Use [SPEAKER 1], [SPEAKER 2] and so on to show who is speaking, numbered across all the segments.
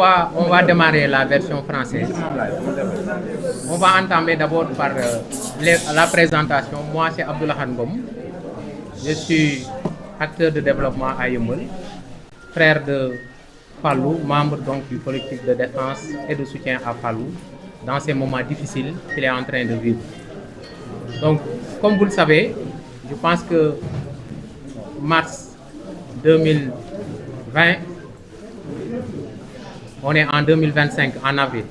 [SPEAKER 1] On va démarrer la version française. On va entamer d'abord par la présentation. Moi, c'est Abdullah Ngom. Je suis acteur de développement à Yeumbeul, frère de Fallou, membre donc du collectif de défense et de soutien à Fallou dans ces moments difficiles qu'il est en train de vivre. Donc, comme vous le savez, je pense que mars 2020, on est en 2025, en avril.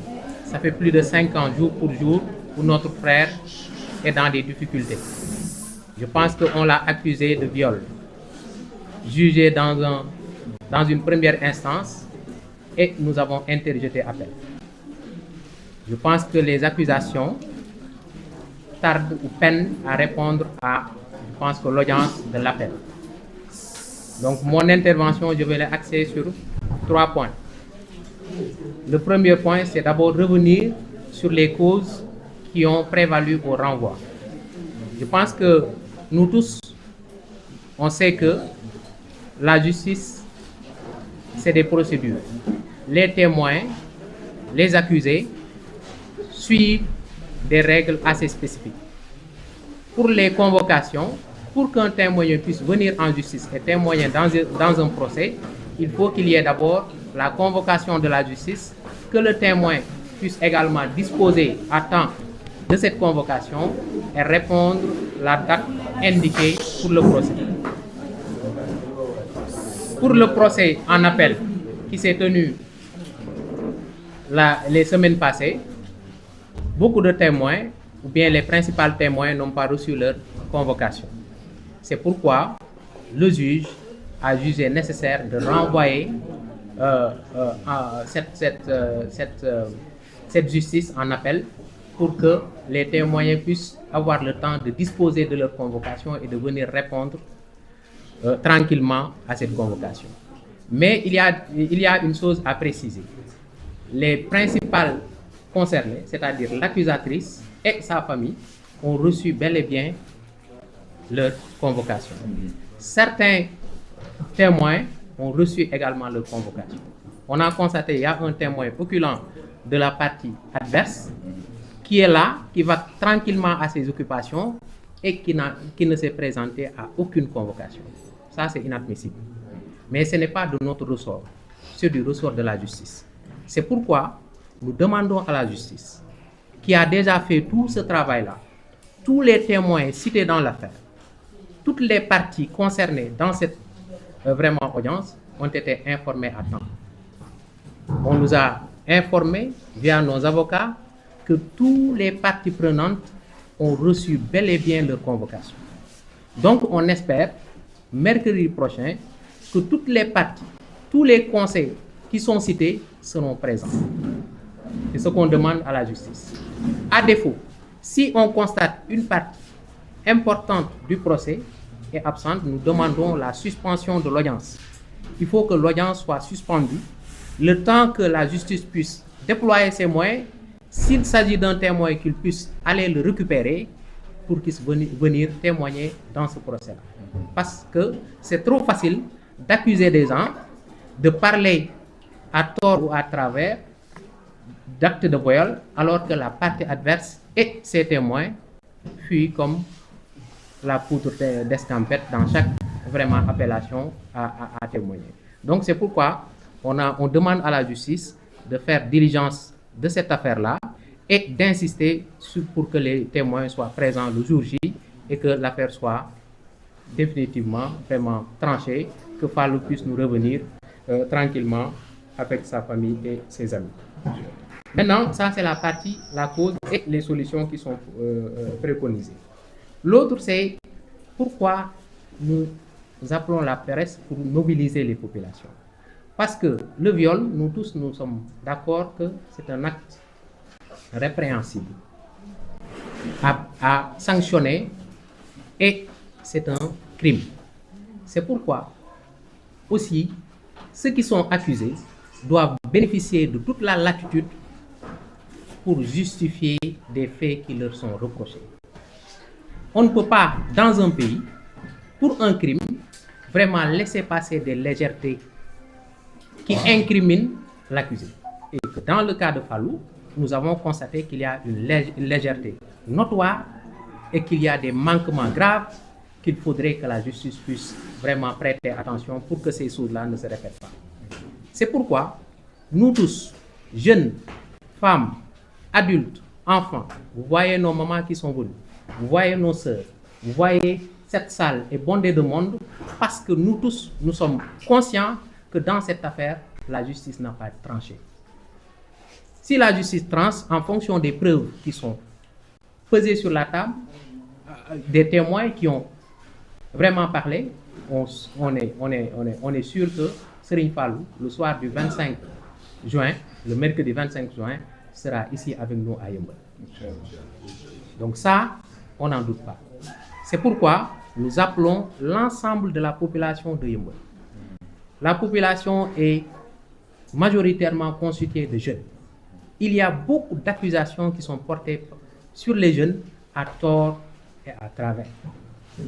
[SPEAKER 1] Ça fait plus de 5 ans, jour pour jour, où notre frère est dans des difficultés. Je pense qu'on l'a accusé de viol, jugé dans une première instance, et nous avons interjeté appel. Je pense que les accusations tardent ou peinent à répondre je pense que l'audience de l'appel. Donc mon intervention, je vais l'axer sur 3 points. Le premier point, c'est d'abord revenir sur les causes qui ont prévalu au renvoi. Je pense que nous tous, on sait que la justice, c'est des procédures. Les témoins, les accusés, suivent des règles assez spécifiques. Pour les convocations, pour qu'un témoin puisse venir en justice et témoigner dans un procès, il faut qu'il y ait d'abord la convocation de la justice, que le témoin puisse également disposer à temps de cette convocation et répondre la date indiquée pour le procès. Pour le procès en appel qui s'est tenu les semaines passées, beaucoup de témoins, ou bien les principaux témoins, n'ont pas reçu leur convocation. C'est pourquoi le juge a jugé nécessaire de renvoyer cette justice en appel pour que les témoins puissent avoir le temps de disposer de leur convocation et de venir répondre tranquillement à cette convocation. Mais il y a une chose à préciser. Les principales concernées, c'est-à-dire l'accusatrice et sa famille, ont reçu bel et bien leur convocation. Certains témoins ont reçu également leur convocation. On a constaté qu'il y a un témoin oculant de la partie adverse qui est là, qui va tranquillement à ses occupations et qui ne s'est présenté à aucune convocation. Ça, c'est inadmissible. Mais ce n'est pas de notre ressort, c'est du ressort de la justice. C'est pourquoi nous demandons à la justice, qui a déjà fait tout ce travail-là, tous les témoins cités dans l'affaire, toutes les parties concernées dans cette audience ont été informées à temps. On nous a informés via nos avocats que tous les parties prenantes ont reçu bel et bien leur convocation. Donc on espère, mercredi prochain, que toutes les parties, tous les conseils qui sont cités seront présents. C'est ce qu'on demande à la justice. À défaut, si on constate une partie importante du procès est absente, nous demandons la suspension de l'audience. Il faut que l'audience soit suspendue, le temps que la justice puisse déployer ses moyens, s'il s'agit d'un témoin, qu'il puisse aller le récupérer pour qu'il puisse venir témoigner dans ce procès-là. Parce que c'est trop facile d'accuser des gens, de parler à tort ou à travers d'actes de viol, alors que la partie adverse et ses témoins fuient comme la poudre d'escampette dans chaque appellation à témoigner. Donc c'est pourquoi on demande à la justice de faire diligence de cette affaire-là et d'insister pour que les témoins soient présents le jour J et que l'affaire soit définitivement tranchée, que Fallou puisse nous revenir tranquillement avec sa famille et ses amis. Maintenant, ça c'est la cause et les solutions qui sont préconisées. L'autre, c'est pourquoi nous appelons la presse pour mobiliser les populations. Parce que le viol, nous tous, nous sommes d'accord que c'est un acte répréhensible à sanctionner et c'est un crime. C'est pourquoi aussi ceux qui sont accusés doivent bénéficier de toute la latitude pour justifier des faits qui leur sont reprochés. On ne peut pas, dans un pays, pour un crime, laisser passer des légèretés qui incriminent l'accusé. que dans le cas de Fallou, nous avons constaté qu'il y a une légèreté notoire et qu'il y a des manquements graves qu'il faudrait que la justice puisse vraiment prêter attention pour que ces choses-là ne se répètent pas. C'est pourquoi nous tous, jeunes, femmes, adultes, enfants, vous voyez nos mamans qui sont venues, vous voyez nos sœurs, vous voyez cette salle est bondée de monde parce que nous tous, nous sommes conscients que dans cette affaire, la justice n'a pas tranché. Si la justice tranche en fonction des preuves qui sont posées sur la table, des témoins qui ont vraiment parlé, on est sûr que Serigne Fallou, le soir du 25 juin, le mercredi 25 juin, sera ici avec nous à Yeumbeul. Donc ça, on n'en doute pas. C'est pourquoi nous appelons l'ensemble de la population de Yeumbeul. La population est majoritairement constituée de jeunes. Il y a beaucoup d'accusations qui sont portées sur les jeunes à tort et à travers.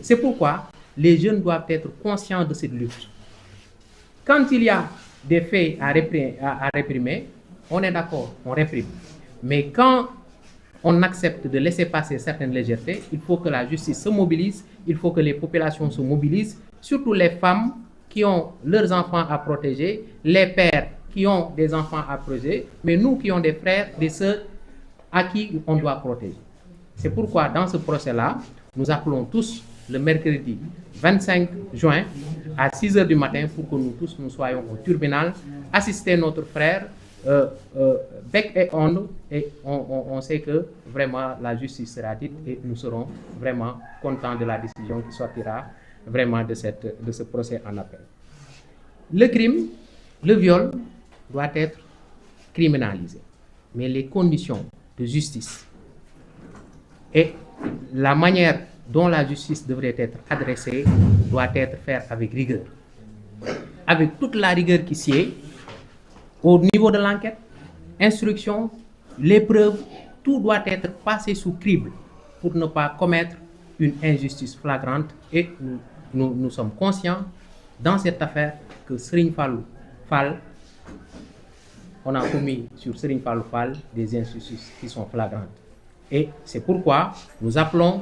[SPEAKER 1] C'est pourquoi les jeunes doivent être conscients de cette lutte. Quand il y a des faits à réprimer, on est d'accord, on réprime. Mais quand on accepte de laisser passer certaines légèretés, il faut que la justice se mobilise, il faut que les populations se mobilisent, surtout les femmes qui ont leurs enfants à protéger, les pères qui ont des enfants à protéger, mais nous qui avons des frères, des sœurs à qui on doit protéger. C'est pourquoi dans ce procès-là, nous appelons tous le mercredi 25 juin à 6 h du matin pour que nous tous nous soyons au tribunal, assister notre frère bec et ongle, et on sait que vraiment la justice sera dite et nous serons vraiment contents de la décision qui sortira vraiment de ce procès en appel. Le crime, le viol doit être criminalisé, mais les conditions de justice et la manière dont la justice devrait être adressée doit être faite avec rigueur, avec toute la rigueur qui sied au niveau de l'enquête, instruction, les preuves, tout doit être passé sous crible pour ne pas commettre une injustice flagrante. Et nous sommes conscients dans cette affaire que Serigne Fallou Fall, on a commis sur Serigne Fallou Fall des injustices qui sont flagrantes. Et c'est pourquoi nous appelons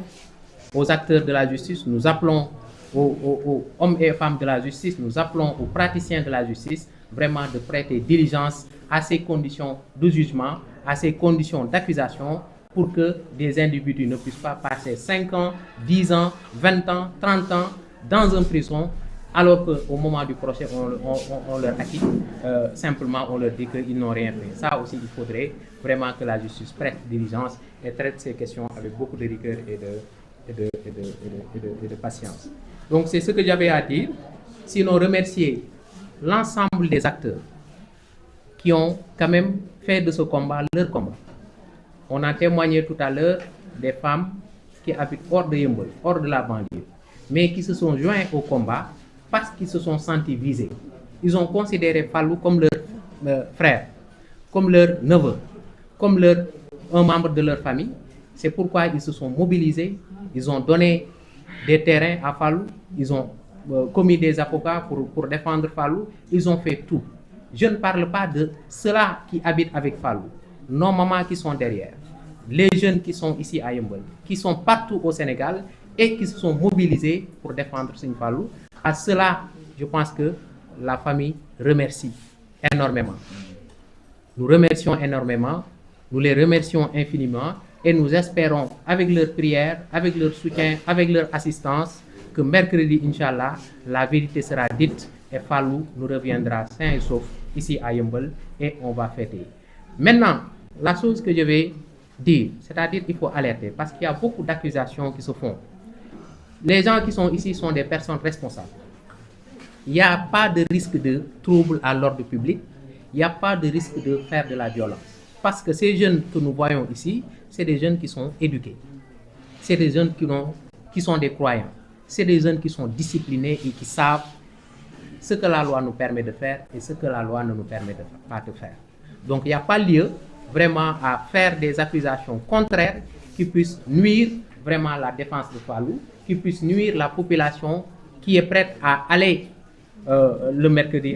[SPEAKER 1] aux acteurs de la justice, nous appelons aux hommes et femmes de la justice, nous appelons aux praticiens de la justice vraiment de prêter diligence à ces conditions de jugement, à ces conditions d'accusation, pour que des individus ne puissent pas passer 5 ans, 10 ans, 20 ans, 30 ans dans une prison, alors qu'au moment du procès, on leur acquitte, simplement on leur dit qu'ils n'ont rien fait. Ça aussi, il faudrait vraiment que la justice prête diligence et traite ces questions avec beaucoup de rigueur et de patience. Donc c'est ce que j'avais à dire. Sinon, remercier l'ensemble des acteurs qui ont quand même fait de ce combat leur combat. On a témoigné tout à l'heure des femmes qui habitent hors de Yeumbeul, hors de la banlieue, mais qui se sont joints au combat parce qu'ils se sont sentis visés. Ils ont considéré Fallou comme leur frère, comme leur neveu, comme un membre de leur famille. C'est pourquoi ils se sont mobilisés, ils ont donné des terrains à Fallou, ils ont commis des avocats pour défendre Fallou, ils ont fait tout. Je ne parle pas de ceux-là qui habitent avec Fallou, nos mamans qui sont derrière, les jeunes qui sont ici à Yeumbeul, qui sont partout au Sénégal et qui se sont mobilisés pour défendre Serigne Fallou. À cela, je pense que la famille remercie énormément. Nous remercions énormément, nous les remercions infiniment et nous espérons, avec leur prière, avec leur soutien, avec leur assistance, que mercredi, Inch'Allah, la vérité sera dite et Fallou nous reviendra sain et sauf ici à Yeumbeul et on va fêter. Maintenant, la chose que je vais dire, c'est-à-dire qu'il faut alerter parce qu'il y a beaucoup d'accusations qui se font. Les gens qui sont ici sont des personnes responsables. Il n'y a pas de risque de trouble à l'ordre public, il n'y a pas de risque de faire de la violence. Parce que ces jeunes que nous voyons ici, c'est des jeunes qui sont éduqués. C'est des jeunes qui sont des croyants. C'est des jeunes qui sont disciplinés et qui savent ce que la loi nous permet de faire et ce que la loi ne nous permet pas de faire. Donc il n'y a pas lieu vraiment à faire des accusations contraires qui puissent nuire vraiment la défense de Fallou, qui puissent nuire la population qui est prête à aller le mercredi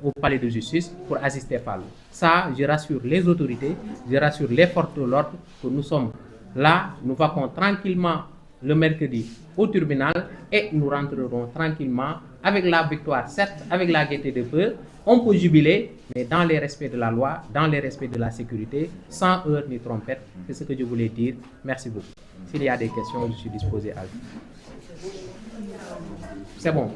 [SPEAKER 1] au palais de justice pour assister Fallou. Ça, je rassure les autorités, je rassure les forces de l'ordre que nous sommes là, nous vaquons tranquillement le mercredi au tribunal et nous rentrerons tranquillement avec la victoire, certes avec la gaieté de peur. On peut jubiler, mais dans les respects de la loi, dans les respects de la sécurité, sans heurts ni trompette. C'est ce que je voulais dire. Merci beaucoup. S'il y a des questions, je suis disposé à vous. C'est bon.